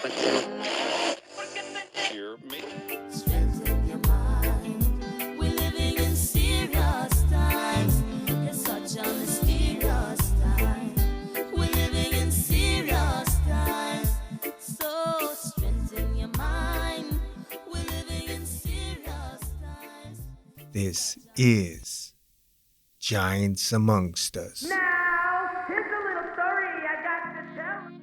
Hear me. Strengthen your mind. We're living in serious times. It's such a mysterious time. We're living in serious times. So strengthen your mind. We're living in serious times. This is Giants Amongst Us. Now, here's a little story I got to tell.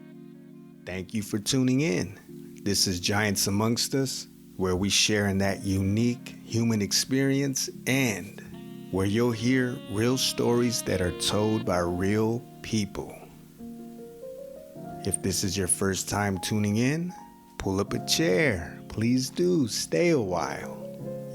Thank you for tuning in. This is Giants Amongst Us, where we share in that unique human experience and where you'll hear real stories that are told by real people. If this is your first time tuning in, pull up a chair. Please do stay a while.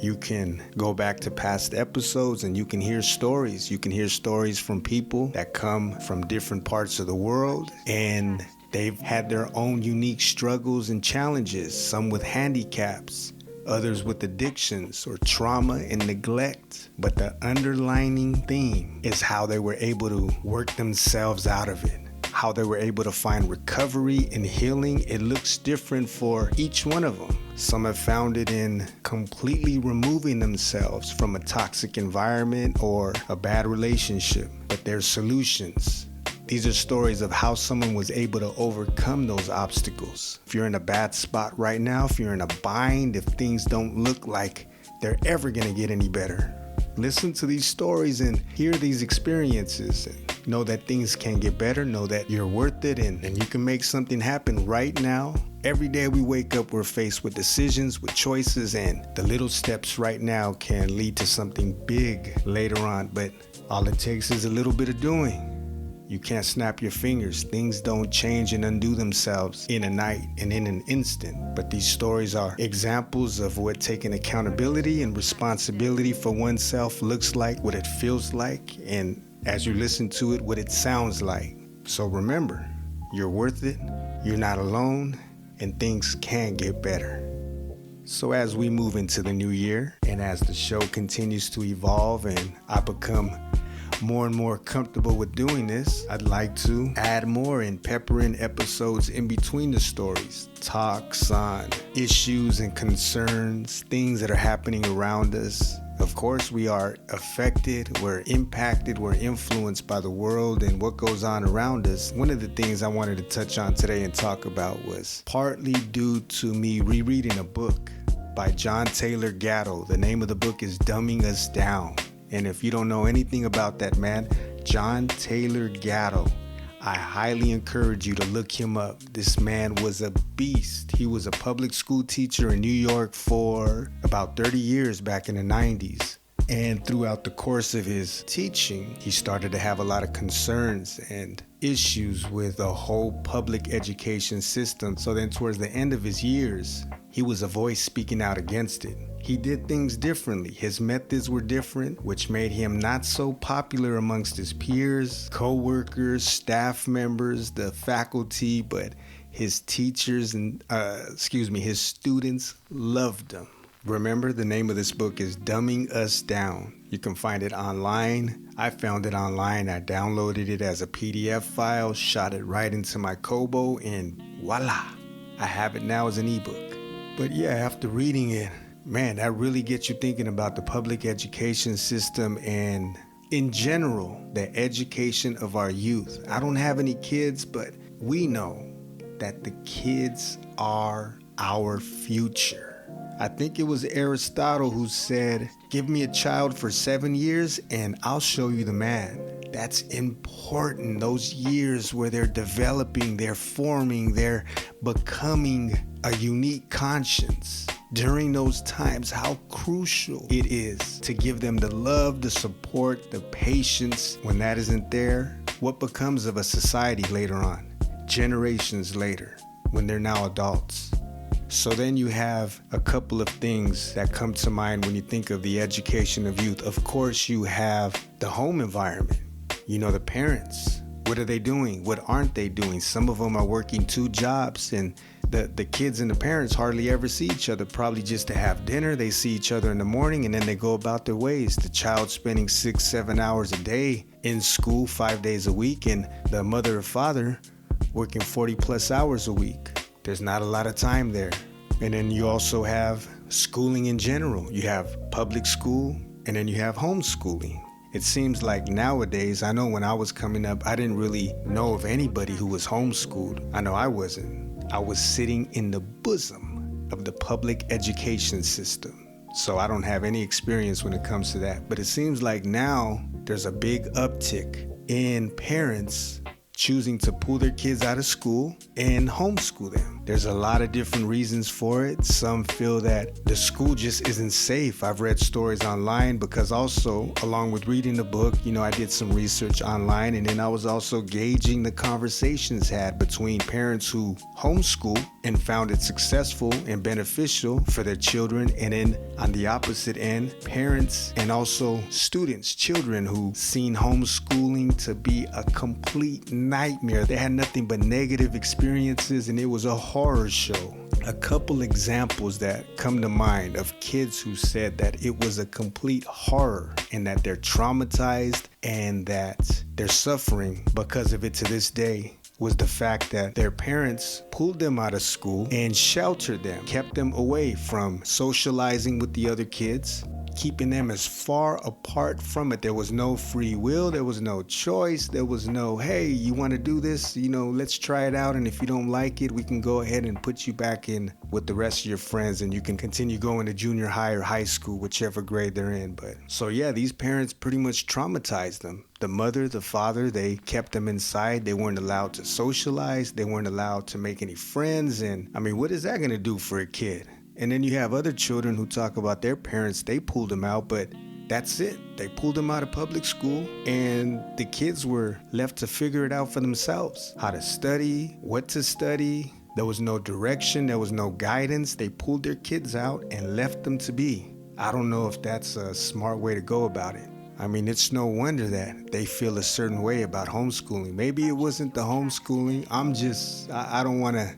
You can go back to past episodes and you can hear stories. You can hear stories from people that come from different parts of the world, and they've had their own unique struggles and challenges, some with handicaps, others with addictions or trauma and neglect. But the underlining theme is how they were able to work themselves out of it, how they were able to find recovery and healing. It looks different for each one of them. Some have found it in completely removing themselves from a toxic environment or a bad relationship, but there's solutions. These are stories of how someone was able to overcome those obstacles. If you're in a bad spot right now, if you're in a bind, if things don't look like they're ever gonna get any better, listen to these stories and hear these experiences and know that things can get better, know that you're worth it, and you can make something happen right now. Every day we wake up, we're faced with decisions, with choices, and the little steps right now can lead to something big later on, but all it takes is a little bit of doing. You can't snap your fingers. Things don't change and undo themselves in a night and in an instant. But these stories are examples of what taking accountability and responsibility for oneself looks like, what it feels like, and as you listen to it, what it sounds like. So remember, you're worth it, you're not alone, and things can get better. So as we move into the new year, and as the show continues to evolve and I become more and more comfortable with doing this, I'd like to add more and pepper in episodes in between the stories, talks on issues and concerns, things that are happening around us. Of course, we are affected, we're impacted, we're influenced by the world and what goes on around us. One of the things I wanted to touch on today and talk about was partly due to me rereading a book by John Taylor Gatto. The name of the book is Dumbing Us Down. And if you don't know anything about that man, John Taylor Gatto, I highly encourage you to look him up. This man was a beast. He was a public school teacher in New York for about 30 years back in the 90s. And throughout the course of his teaching, he started to have a lot of concerns and issues with the whole public education system. So then towards the end of his years, he was a voice speaking out against it. He did things differently. His methods were different, which made him not so popular amongst his peers, co-workers, staff members, the faculty, but his teachers and, his students loved him. Remember, the name of this book is Dumbing Us Down. You can find it online. I found it online. I downloaded it as a PDF file, shot it right into my Kobo, and voila, I have it now as an ebook. But yeah, after reading it, man, that really gets you thinking about the public education system and, in general, the education of our youth. I don't have any kids, but we know that the kids are our future. I think it was Aristotle who said, give me a child for 7 years and I'll show you the man. That's important. Those years where they're developing, they're forming, they're becoming a unique conscience. During those times, how crucial it is to give them the love, the support, the patience. When that isn't there, what becomes of a society later on, generations later, when they're now adults? So then you have a couple of things that come to mind when you think of the education of youth. Of course, you have the home environment. You know, the parents. What are they doing? What aren't they doing? Some of them are working 2 jobs, and the kids and the parents hardly ever see each other, probably just to have dinner. They see each other in the morning and then they go about their ways. The child spending 6-7 hours a day in school 5 days a week, and the mother or father working 40 plus hours a week. There's not a lot of time there. And then you also have schooling in general. You have public school, and then you have homeschooling. It seems like nowadays, I know when I was coming up, I didn't really know of anybody who was homeschooled. I know I wasn't. I was sitting in the bosom of the public education system. So I don't have any experience when it comes to that. But it seems like now there's a big uptick in parents choosing to pull their kids out of school and homeschool them. There's a lot of different reasons for it. Some feel that the school just isn't safe. I've read stories online because also, along with reading the book, I did some research online, and then I was also gauging the conversations had between parents who homeschool and found it successful and beneficial for their children, and then on the opposite end, parents and also students, children who seen homeschooling to be a complete nightmare. They had nothing but negative experiences, and it was a horror show. A couple examples that come to mind of kids who said that it was a complete horror and that they're traumatized and that they're suffering because of it to this day was the fact that their parents pulled them out of school and sheltered them, kept them away from socializing with the other kids, keeping them as far apart from it. There was no free will. There was no choice. There was no, hey, you want to do this? Let's try it out. And if you don't like it, we can go ahead and put you back in with the rest of your friends, and you can continue going to junior high or high school, whichever grade they're in. But so yeah, these parents pretty much traumatized them. The mother, the father, they kept them inside. They weren't allowed to socialize. They weren't allowed to make any friends. And what is that going to do for a kid? And then you have other children who talk about their parents, they pulled them out, but that's it. They pulled them out of public school, and the kids were left to figure it out for themselves. How to study, what to study. There was no direction, there was no guidance. They pulled their kids out and left them to be. I don't know if that's a smart way to go about it. It's no wonder that they feel a certain way about homeschooling. Maybe it wasn't the homeschooling. I don't want to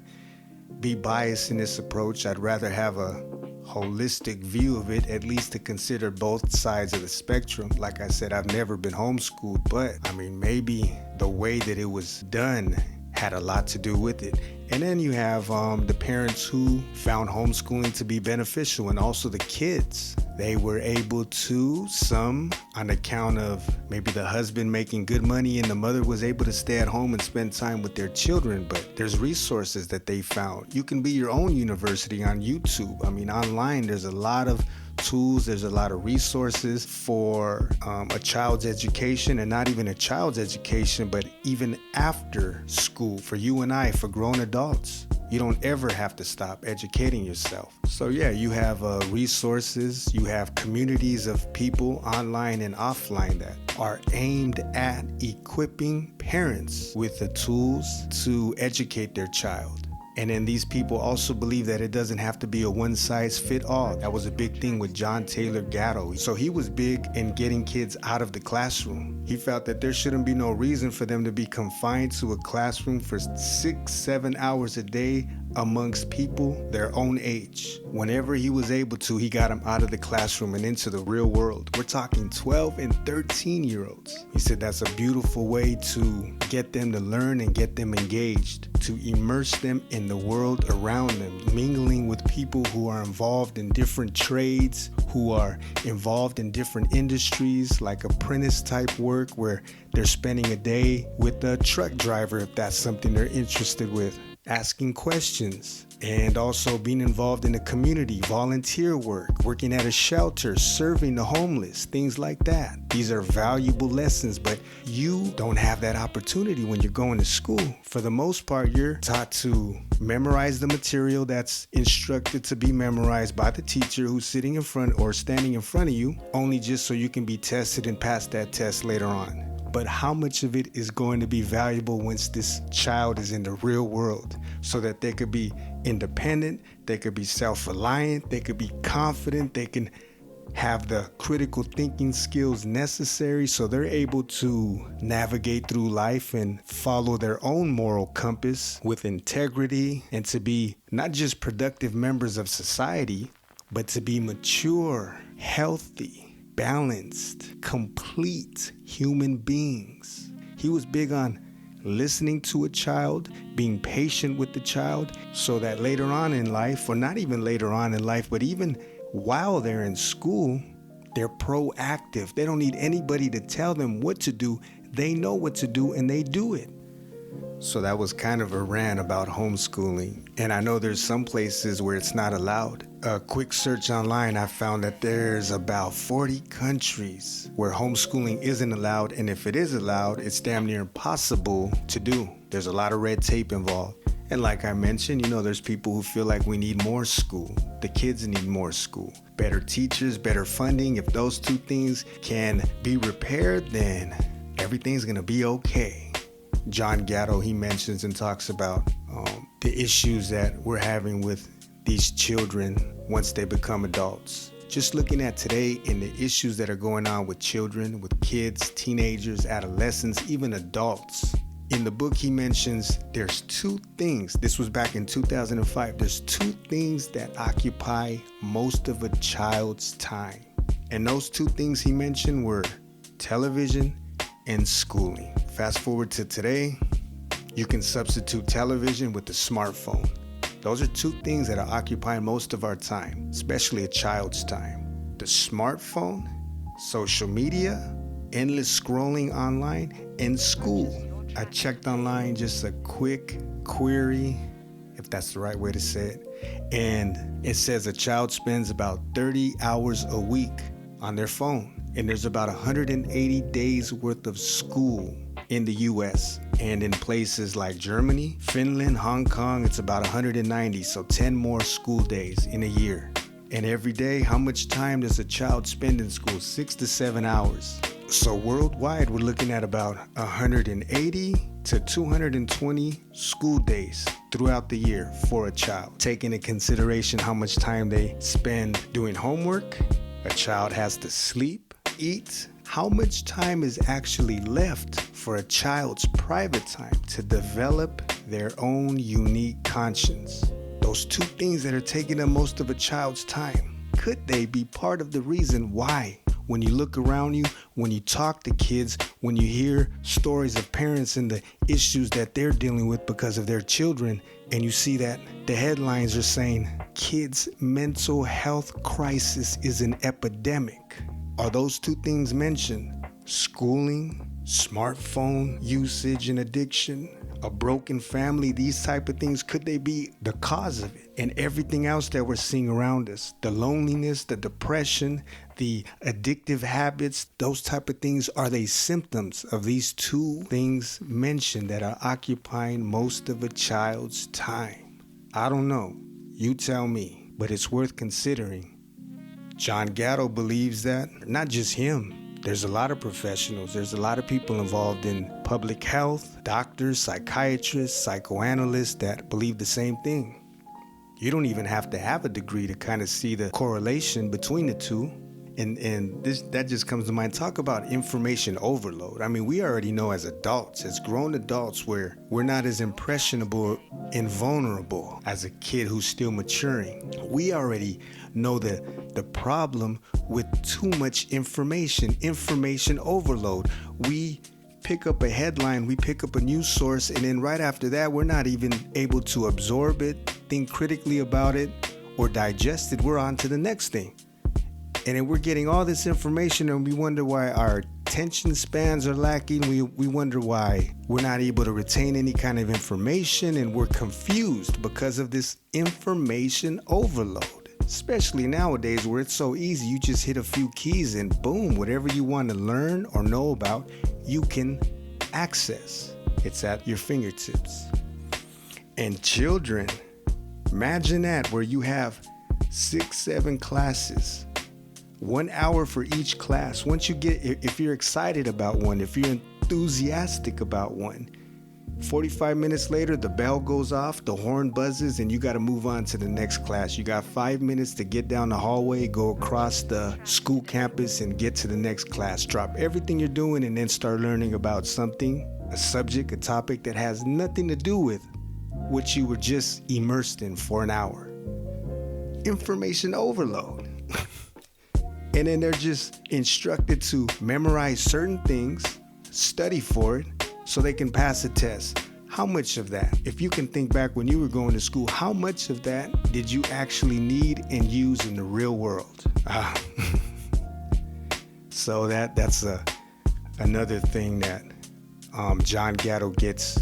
be biased in this approach. I'd rather have a holistic view of it, at least to consider both sides of the spectrum. Like I said, I've never been homeschooled, but maybe the way that it was done had a lot to do with it. And then you have the parents who found homeschooling to be beneficial, and also the kids. They were able to, some on account of maybe the husband making good money and the mother was able to stay at home and spend time with their children, but there's resources that they found. You can be your own university on YouTube. Online there's a lot of tools, there's a lot of resources for a child's education, and not even a child's education, but even after school for you and I, for grown adults. You don't ever have to stop educating yourself. So yeah, you have resources, you have communities of people online and offline that are aimed at equipping parents with the tools to educate their child. And then these people also believe that it doesn't have to be a one-size-fit-all. That was a big thing with John Taylor Gatto. So he was big in getting kids out of the classroom. He felt that there shouldn't be no reason for them to be confined to a classroom for 6-7 hours a day amongst people their own age. Whenever he was able to, he got them out of the classroom and into the real world. We're talking 12 and 13-year-olds. He said that's a beautiful way to get them to learn and get them engaged, to immerse them in the world around them, mingling with people who are involved in different trades, who are involved in different industries, like apprentice type work where they're spending a day with a truck driver if that's something they're interested with, asking questions, and also being involved in the community, volunteer work, working at a shelter, serving the homeless, things like that. These are valuable lessons, but you don't have that opportunity when you're going to school. For the most part, you're taught to memorize the material that's instructed to be memorized by the teacher who's sitting in front or standing in front of you, only just so you can be tested and pass that test later on. But how much of it is going to be valuable once this child is in the real world, so that they could be independent, they could be self-reliant, they could be confident, they can have the critical thinking skills necessary so they're able to navigate through life and follow their own moral compass with integrity, and to be not just productive members of society, but to be mature, healthy, balanced, complete human beings. He was big on listening to a child, being patient with the child, so that later on in life, or not even later on in life, but even while they're in school, they're proactive. They don't need anybody to tell them what to do. They know what to do and they do it. So that was kind of a rant about homeschooling. And I know there's some places where it's not allowed. A quick search online, I found that there's about 40 countries where homeschooling isn't allowed. And if it is allowed, it's damn near impossible to do. There's a lot of red tape involved. And like I mentioned, there's people who feel like we need more school. The kids need more school. Better teachers, better funding. If those two things can be repaired, then everything's going to be okay. John Gatto, he mentions and talks about the issues that we're having with these children once they become adults. Just looking at today and the issues that are going on with children, with kids, teenagers, adolescents, even adults. In the book, he mentions there's two things. This was back in 2005. There's two things that occupy most of a child's time. And those two things he mentioned were television and schooling. Fast forward to today, you can substitute television with the smartphone. Those are two things that are occupying most of our time, especially a child's time. The smartphone, social media, endless scrolling online, and school. I checked online, just a quick query, if that's the right way to say it, and it says a child spends about 30 hours a week on their phone, and there's about 180 days worth of school in the US, and in places like Germany, Finland, Hong Kong, it's about 190, so 10 more school days in a year. And every day, how much time does a child spend in school? 6 to 7 hours. So worldwide, we're looking at about 180 to 220 school days throughout the year for a child. Taking into consideration how much time they spend doing homework, a child has to sleep, eat. How much time is actually left for a child's private time to develop their own unique conscience? Those two things that are taking up most of a child's time, could they be part of the reason why? When you look around you, when you talk to kids, when you hear stories of parents and the issues that they're dealing with because of their children, and you see that the headlines are saying, kids' mental health crisis is an epidemic. Are those two things mentioned? Schooling, smartphone usage and addiction, a broken family, these type of things, could they be the cause of it? And everything else that we're seeing around us, the loneliness, the depression, the addictive habits, those type of things, are they symptoms of these two things mentioned that are occupying most of a child's time? I don't know. You tell me, but it's worth considering. John Gatto believes that, not just him. There's a lot of professionals. There's a lot of people involved in public health, doctors, psychiatrists, psychoanalysts that believe the same thing. You don't even have to have a degree to kind of see the correlation between the two. And that just comes to mind. Talk about information overload. I mean, we already know as adults, as grown adults, where we're not as impressionable and vulnerable as a kid who's still maturing. We already know the problem with too much information overload. We pick up a headline, we pick up a news source, and then right after that, we're not even able to absorb it, think critically about it, or digest it. We're on to the next thing. And then we're getting all this information and we wonder why our attention spans are lacking. We wonder why we're not able to retain any kind of information, and we're confused because of this information overload. Especially nowadays where it's so easy, you just hit a few keys and boom, whatever you want to learn or know about, you can access. It's at your fingertips. And children, imagine that, where you have 6-7 classes. 1 hour for each class. Once you get, if you're excited about one, if you're enthusiastic about one, 45 minutes later, the bell goes off, the horn buzzes, and you got to move on to the next class. You got 5 minutes to get down the hallway, go across the school campus, and get to the next class. Drop everything you're doing and then start learning about something, a subject, a topic that has nothing to do with what you were just immersed in for an hour. Information overload. And then they're just instructed to memorize certain things, study for it, so they can pass a test. How much of that, if you can think back when you were going to school, how much of that did you actually need and use in the real world? So that's another thing that John Gatto gets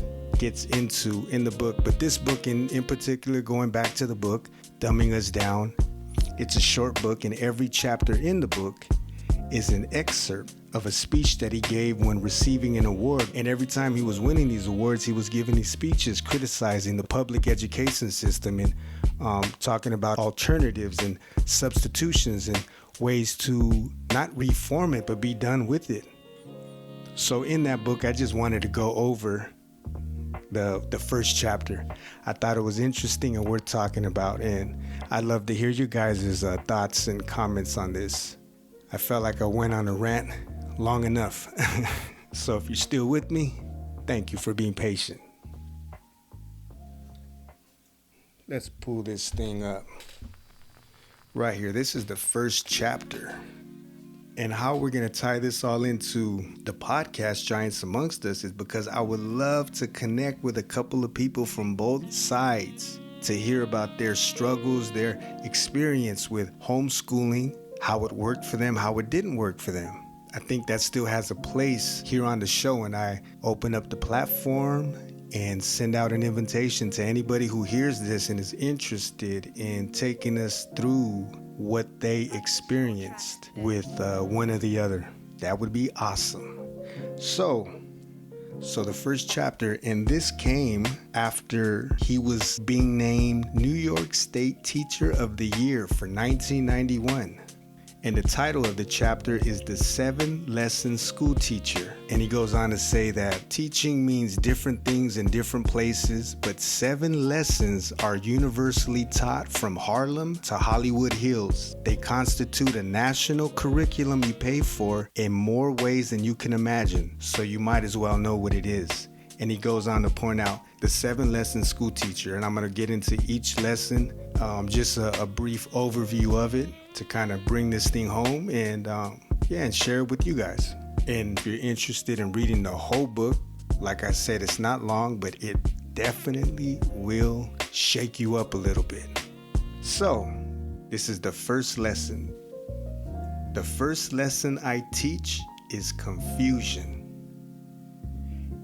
into in the book. But this book in particular, going back to the book, Dumbing Us Down, it's a short book, and every chapter in the book is an excerpt of a speech that he gave when receiving an award. And every time he was winning these awards, he was giving these speeches criticizing the public education system and talking about alternatives and substitutions and ways to not reform it, but be done with it. So in that book, I just wanted to go over the first chapter. I thought it was interesting and worth talking about, and I'd love to hear you guys' thoughts and comments on this. I felt like I went on a rant long enough. So if you're still with me, thank you for being patient. Let's pull this thing up. Right here, this is the first chapter. And how we're going to tie this all into the podcast Giants Amongst Us is because I would love to connect with a couple of people from both sides to hear about their struggles, their experience with homeschooling, how it worked for them, how it didn't work for them. I think that still has a place here on the show, and I open up the platform and send out an invitation to anybody who hears this and is interested in taking us through what they experienced with one or the other. That would be awesome. So the first chapter, and this came after he was being named New York State Teacher of the Year for 1991. And the title of the chapter is The 7-Lesson School Teacher. And he goes on to say that teaching means different things in different places, but 7 lessons are universally taught from Harlem to Hollywood Hills. They constitute a national curriculum you pay for in more ways than you can imagine, so you might as well know what it is. And he goes on to point out the 7-lesson school teacher. And I'm going to get into each lesson, just a brief overview of it to kind of bring this thing home and and share it with you guys. And if you're interested in reading the whole book, like I said, it's not long, but it definitely will shake you up a little bit. So this is the first lesson. The first lesson I teach is confusion.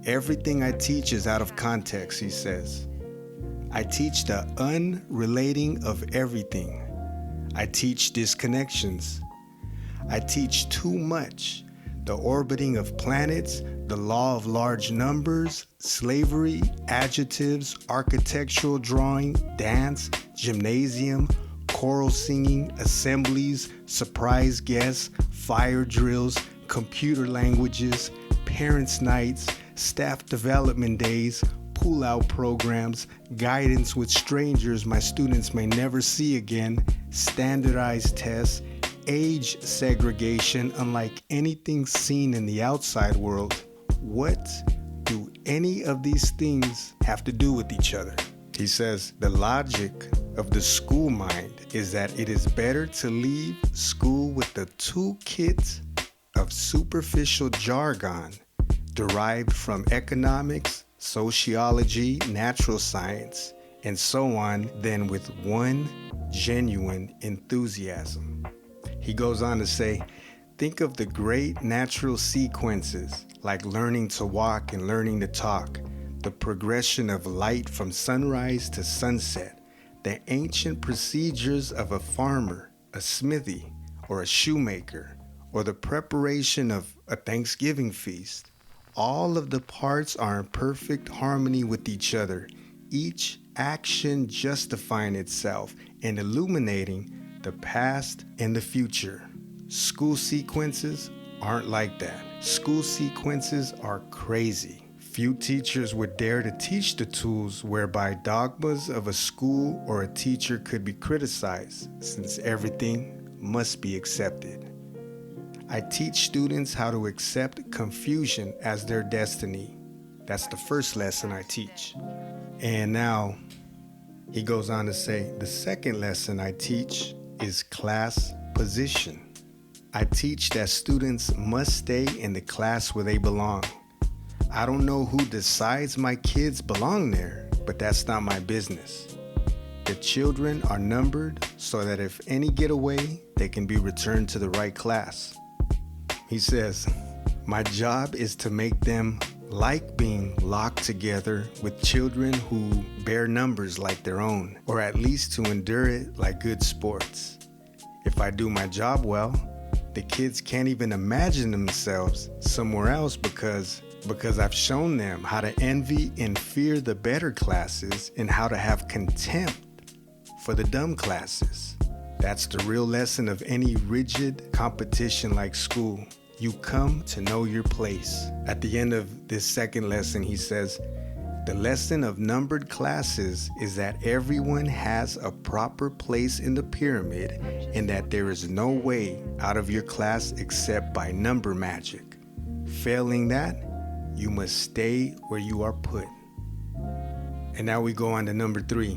Everything I teach is out of context, he says. I teach the unrelating of everything. I teach disconnections. I teach too much. The orbiting of planets, the law of large numbers, slavery, adjectives, architectural drawing, dance, gymnasium, choral singing, assemblies, surprise guests, fire drills, computer languages, parents' nights, staff development days, pull-out programs, guidance with strangers my students may never see again, standardized tests, age segregation unlike anything seen in the outside world. What do any of these things have to do with each other? He says the logic of the school mind is that it is better to leave school with the toolkit of superficial jargon derived from economics, sociology, natural science, and so on, than with one genuine enthusiasm. He goes on to say, think of the great natural sequences like learning to walk and learning to talk, the progression of light from sunrise to sunset, the ancient procedures of a farmer, a smithy, or a shoemaker, or the preparation of a Thanksgiving feast. All of the parts are in perfect harmony with each other, each action justifying itself and illuminating the past and the future. School sequences aren't like that. School sequences are crazy. Few teachers would dare to teach the tools whereby dogmas of a school or a teacher could be criticized, since everything must be accepted. I teach students how to accept confusion as their destiny. That's the first lesson I teach. And now he goes on to say, the second lesson I teach is class position. I teach that students must stay in the class where they belong. I don't know who decides my kids belong there, but that's not my business. The children are numbered so that if any get away, they can be returned to the right class. He says, my job is to make them like being locked together with children who bear numbers like their own, or at least to endure it like good sports. If I do my job well, the kids can't even imagine themselves somewhere else because I've shown them how to envy and fear the better classes and how to have contempt for the dumb classes. That's the real lesson of any rigid competition like school. You come to know your place. At the end of this second lesson, he says, the lesson of numbered classes is that everyone has a proper place in the pyramid and that there is no way out of your class except by number magic. Failing that, you must stay where you are put. And now we go on to number 3.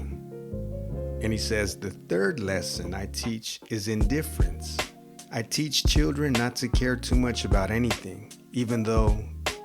And he says, the third lesson I teach is indifference. I teach children not to care too much about anything, even though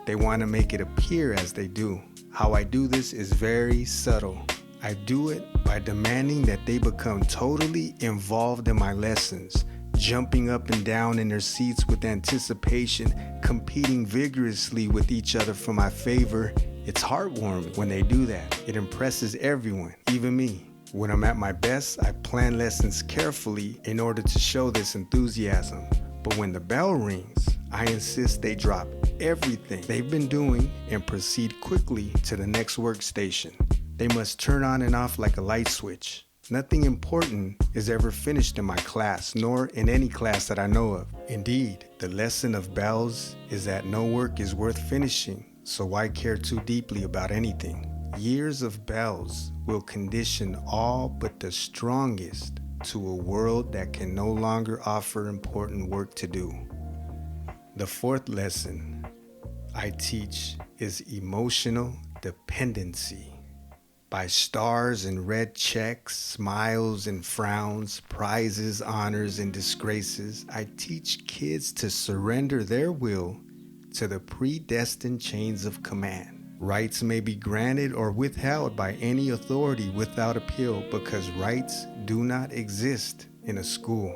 they want to make it appear as they do. How I do this is very subtle. I do it by demanding that they become totally involved in my lessons, jumping up and down in their seats with anticipation, competing vigorously with each other for my favor. It's heartwarming when they do that. It impresses everyone, even me. When I'm at my best, I plan lessons carefully in order to show this enthusiasm. But when the bell rings, I insist they drop everything they've been doing and proceed quickly to the next workstation. They must turn on and off like a light switch. Nothing important is ever finished in my class, nor in any class that I know of. Indeed, the lesson of bells is that no work is worth finishing, so why care too deeply about anything? Years of bells will condition all but the strongest to a world that can no longer offer important work to do. The fourth lesson I teach is emotional dependency. By stars and red checks, smiles and frowns, prizes, honors, and disgraces, I teach kids to surrender their will to the predestined chains of command. Rights may be granted or withheld by any authority without appeal because rights do not exist in a school.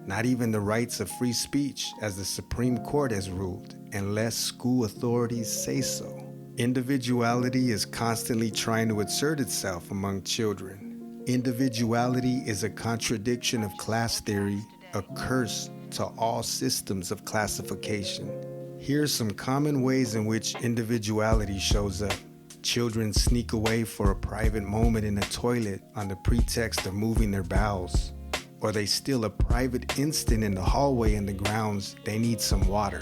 Not even the rights of free speech, as the Supreme Court has ruled, unless school authorities say so. Individuality is constantly trying to assert itself among children. Individuality is a contradiction of class theory, a curse to all systems of classification. Here are some common ways in which individuality shows up. Children sneak away for a private moment in the toilet on the pretext of moving their bowels. Or they steal a private instant in the hallway in the grounds they need some water.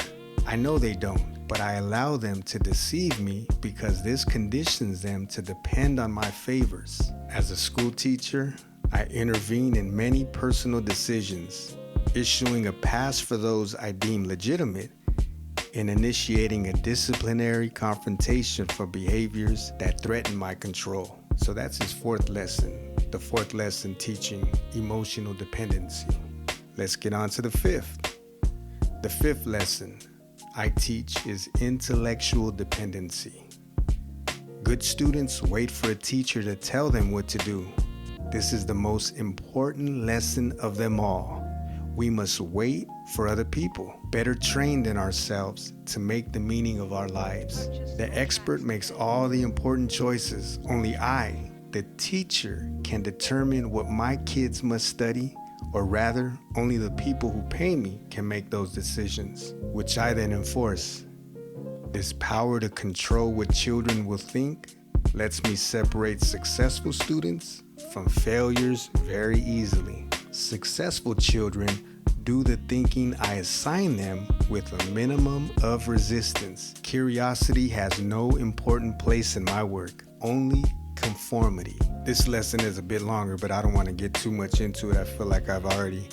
I know they don't, but I allow them to deceive me because this conditions them to depend on my favors. As a school teacher, I intervene in many personal decisions, issuing a pass for those I deem legitimate, in initiating a disciplinary confrontation for behaviors that threaten my control. So that's his fourth lesson. The fourth lesson teaching emotional dependency. Let's get on to the fifth. The fifth lesson I teach is intellectual dependency. Good students wait for a teacher to tell them what to do. This is the most important lesson of them all. We must wait for other people, better trained than ourselves, to make the meaning of our lives. The expert makes all the important choices. Only I, the teacher, can determine what my kids must study, or rather, only the people who pay me can make those decisions, which I then enforce. This power to control what children will think lets me separate successful students from failures very easily. Successful children do the thinking I assign them with a minimum of resistance. Curiosity has no important place in my work, only conformity. This lesson is a bit longer, but I don't want to get too much into it. I feel like I've already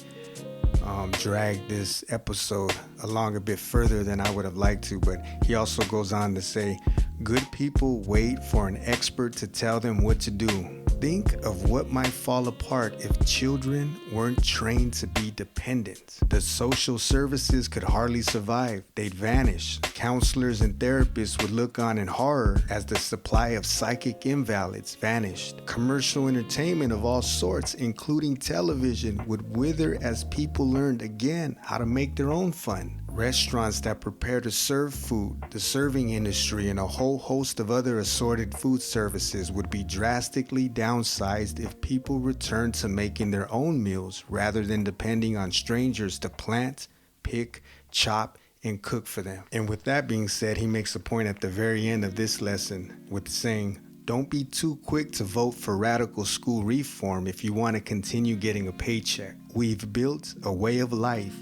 dragged this episode along a bit further than I would have liked to, but he also goes on to say, good people wait for an expert to tell them what to do. Think of what might fall apart if children weren't trained to be dependent. The social services could hardly survive. They'd vanish. Counselors and therapists would look on in horror as the supply of psychic invalids vanished. Commercial entertainment of all sorts, including television, would wither as people learned again how to make their own fun. Restaurants that prepare to serve food, the serving industry, and a whole host of other assorted food services would be drastically downsized if people returned to making their own meals rather than depending on strangers to plant, pick, chop, and cook for them. And with that being said, he makes a point at the very end of this lesson with saying, don't be too quick to vote for radical school reform if you want to continue getting a paycheck. We've built a way of life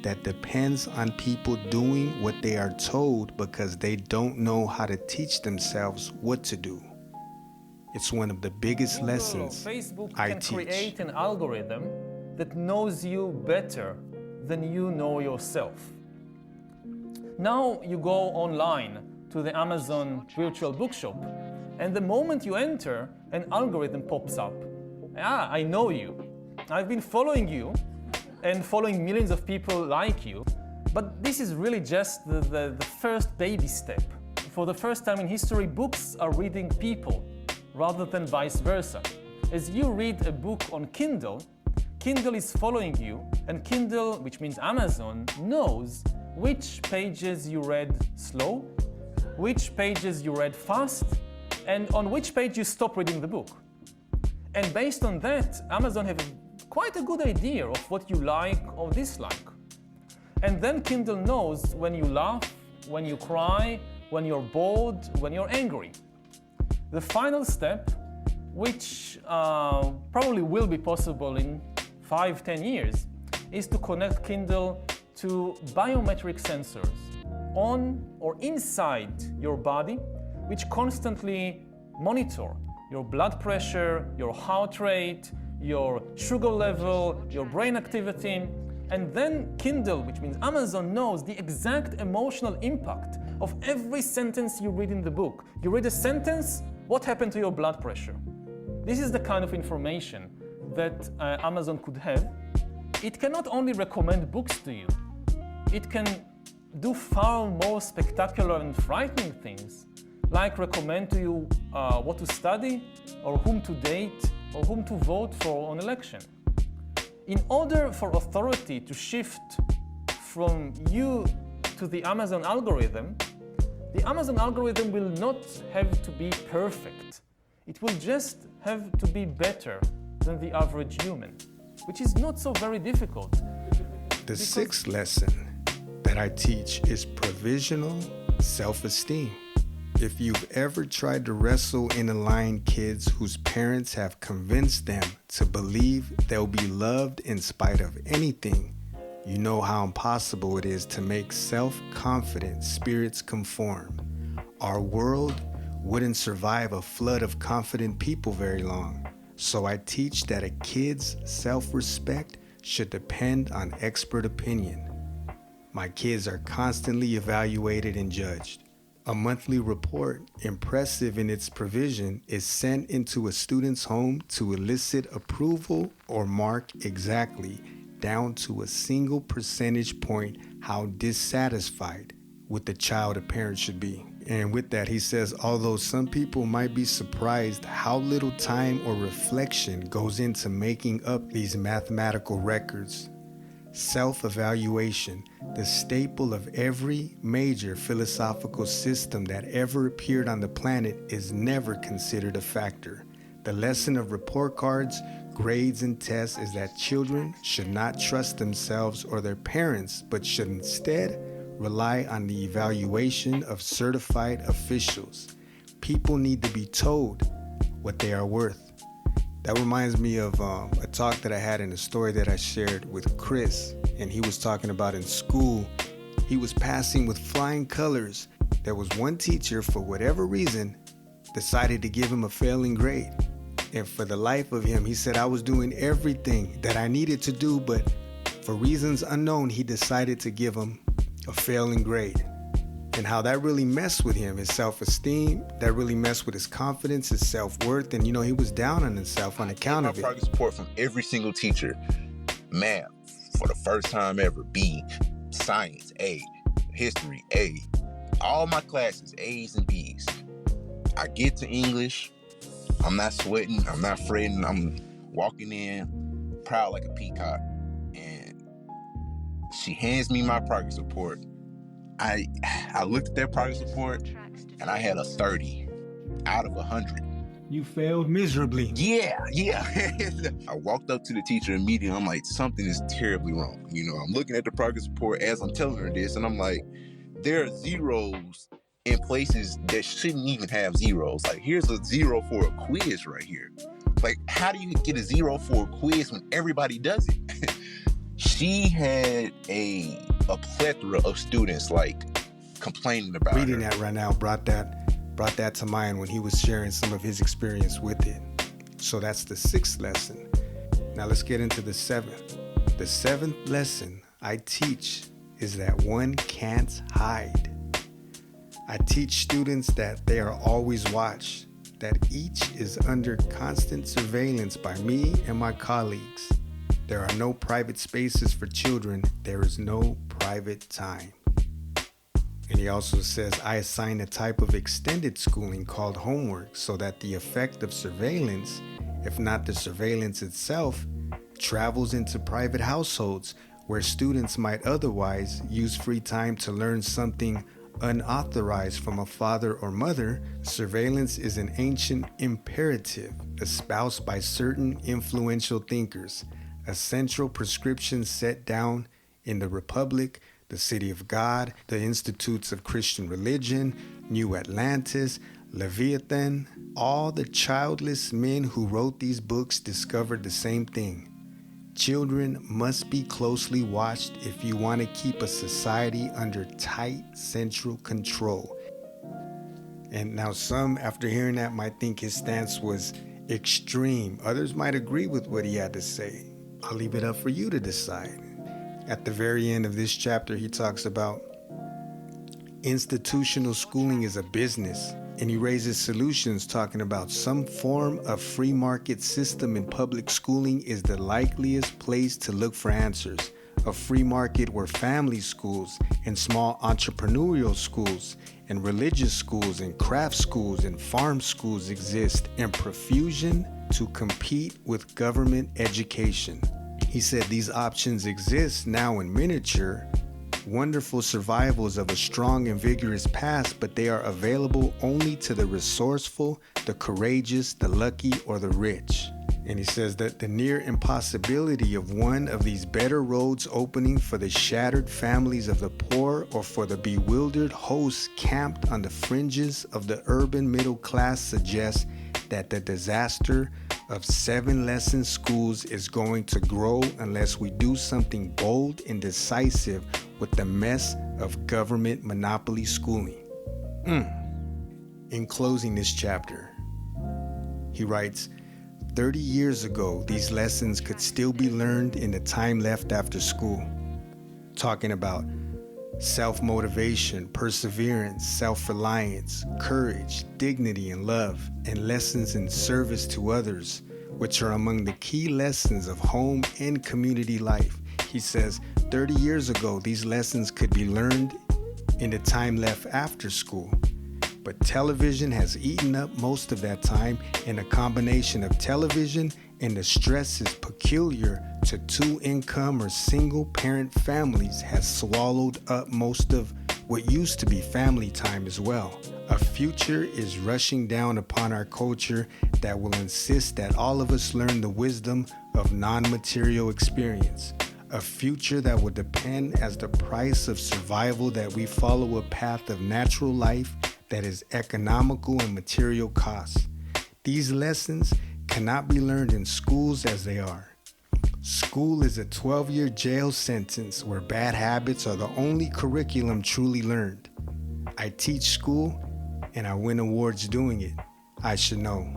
that depends on people doing what they are told because they don't know how to teach themselves what to do. It's one of the biggest lessons Facebook I can teach. create an algorithm that knows you better than you know yourself. Now you go online to the Amazon virtual bookshop, and the moment you enter, an algorithm pops up. I know you. I've been following you and following millions of people like you. But this is really just the first baby step. For the first time in history, books are reading people rather than vice versa. As you read a book on Kindle, Kindle is following you, and Kindle, which means Amazon, knows which pages you read slow, which pages you read fast, and on which page you stop reading the book. And based on that, Amazon have quite a good idea of what you like or dislike. And then Kindle knows when you laugh, when you cry, when you're bored, when you're angry. The final step, which probably will be possible in 5-10 years, is to connect Kindle to biometric sensors on or inside your body, which constantly monitor your blood pressure, your heart rate, your sugar level, your brain activity. And then Kindle, which means Amazon, knows the exact emotional impact of every sentence you read in the book. You read a sentence, what happened to your blood pressure? This is the kind of information that Amazon could have. It can not only recommend books to you, it can do far more spectacular and frightening things, like recommend to you what to study, or whom to date, or whom to vote for on election. In order for authority to shift from you to the Amazon algorithm will not have to be perfect. It will just have to be better than the average human, which is not so very difficult. The sixth lesson that I teach is provisional self-esteem. If you've ever tried to wrestle in a line kids whose parents have convinced them to believe they'll be loved in spite of anything, you know how impossible it is to make self-confident spirits conform. Our world wouldn't survive a flood of confident people very long. So I teach that a kid's self-respect should depend on expert opinion. My kids are constantly evaluated and judged. A monthly report, impressive in its provision, is sent into a student's home to elicit approval or mark exactly, down to a single percentage point, how dissatisfied with the child a parent should be. And with that, he says, although some people might be surprised how little time or reflection goes into making up these mathematical records, self-evaluation, the staple of every major philosophical system that ever appeared on the planet, is never considered a factor. The lesson of report cards, grades, and tests is that children should not trust themselves or their parents, but should instead rely on the evaluation of certified officials. People need to be told what they are worth. That reminds me of a talk that I had in a story that I shared with Chris, and he was talking about in school, he was passing with flying colors. There was one teacher, for whatever reason, decided to give him a failing grade. And for the life of him, he said, I was doing everything that I needed to do, but for reasons unknown, he decided to give him a failing grade. and how that really messed with him, his self-esteem, that really messed with his confidence, his self-worth, and he was down on himself on account of it. Progress report from every single teacher. Math, for the first time ever, B. Science, A. History, A. All my classes, A's and B's. I get to English, I'm not sweating, I'm not fretting, I'm walking in proud like a peacock, and she hands me my progress report. I looked at that progress report and I had a 30 out of 100. You failed miserably. Yeah. I walked up to the teacher immediately. I'm like, something is terribly wrong. I'm looking at the progress report as I'm telling her this, and I'm like, there are zeros in places that shouldn't even have zeros. Like, here's a 0 for a quiz right here. Like, how do you get a 0 for a quiz when everybody does it? She had a plethora of students complaining about Reading her. that right now brought that to mind when he was sharing some of his experience with it. So that's the 6th lesson. Now let's get into the 7th. The 7th lesson I teach is that one can't hide. I teach students that they are always watched, that each is under constant surveillance by me and my colleagues. There are no private spaces for children. There is no private time. And he also says, I assign a type of extended schooling called homework so that the effect of surveillance, if not the surveillance itself, travels into private households where students might otherwise use free time to learn something unauthorized from a father or mother. Surveillance is an ancient imperative espoused by certain influential thinkers, a central prescription set down in the Republic, the City of God, the Institutes of Christian Religion, New Atlantis, Leviathan. All the childless men who wrote these books discovered the same thing. Children must be closely watched if you want to keep a society under tight central control. And now some, after hearing that, might think his stance was extreme. Others might agree with what he had to say. I'll leave it up for you to decide. At the very end of this chapter, he talks about institutional schooling is a business, and he raises solutions talking about some form of free market system in public schooling is the likeliest place to look for answers. A free market where family schools and small entrepreneurial schools and religious schools and craft schools and farm schools exist in profusion to compete with government education. He said these options exist now in miniature, wonderful survivals of a strong and vigorous past, but they are available only to the resourceful, the courageous, the lucky, or the rich. And he says that the near impossibility of one of these better roads opening for the shattered families of the poor or for the bewildered hosts camped on the fringes of the urban middle class suggests that the disaster of 7-lesson schools is going to grow unless we do something bold and decisive with the mess of government monopoly schooling. In closing this chapter, he writes, 30 years ago, these lessons could still be learned in the time left after school. Talking about self-motivation, perseverance, self-reliance, courage, dignity, and love, and lessons in service to others, which are among the key lessons of home and community life. He says, 30 years ago, these lessons could be learned in the time left after school. But television has eaten up most of that time, and a combination of television and the stresses peculiar to 2-income or single-parent families has swallowed up most of what used to be family time as well. A future is rushing down upon our culture that will insist that all of us learn the wisdom of non-material experience. A future that will depend as the price of survival that we follow a path of natural life that is economical and material costs. These lessons cannot be learned in schools as they are. School is a 12-year jail sentence where bad habits are the only curriculum truly learned. I teach school and I win awards doing it. I should know.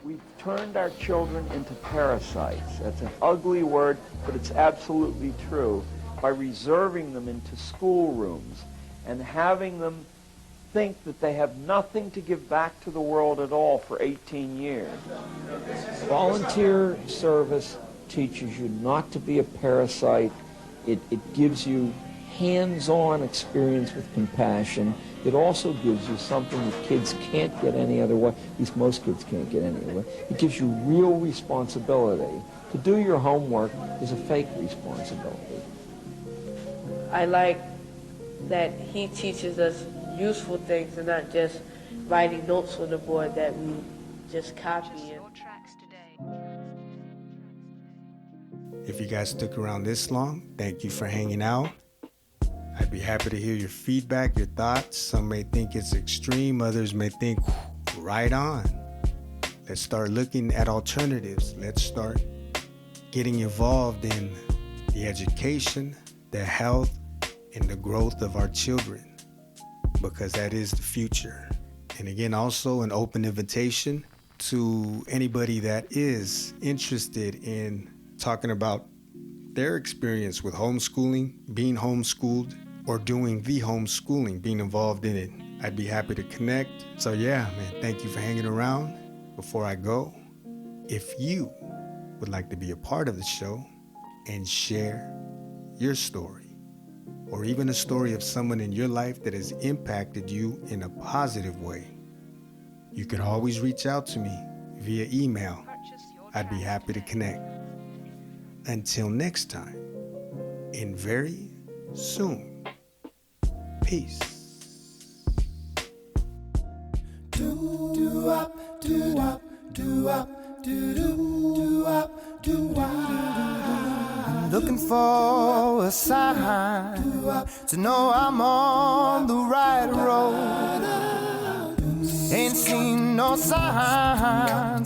We've turned our children into parasites. That's an ugly word, but it's absolutely true. by reserving them into schoolrooms and having them think that they have nothing to give back to the world at all for 18 years. Volunteer service teaches you not to be a parasite. It gives you hands-on experience with compassion. It also gives you something that kids can't get any other way, at least most kids can't get any other way. It gives you real responsibility. To do your homework is a fake responsibility. I like that he teaches us useful things and not just writing notes on the board that we just copy. If you guys stuck around this long, thank you for hanging out. I'd be happy to hear your feedback, your thoughts. Some may think it's extreme, others may think, right on. Let's start looking at alternatives. Let's start getting involved in the education, the health, and the growth of our children, because that is the future. And again, also an open invitation to anybody that is interested in talking about their experience with homeschooling, being homeschooled, or doing the homeschooling, being involved in it. I'd be happy to connect. So yeah, man, thank you for hanging around. Before I go, if you would like to be a part of the show and share your story, or even a story of someone in your life that has impacted you in a positive way, you can always reach out to me via email. I'd be happy to connect. Until next time, and very soon, peace. Looking for a sign to know I'm on the right road. Ain't seen no sign,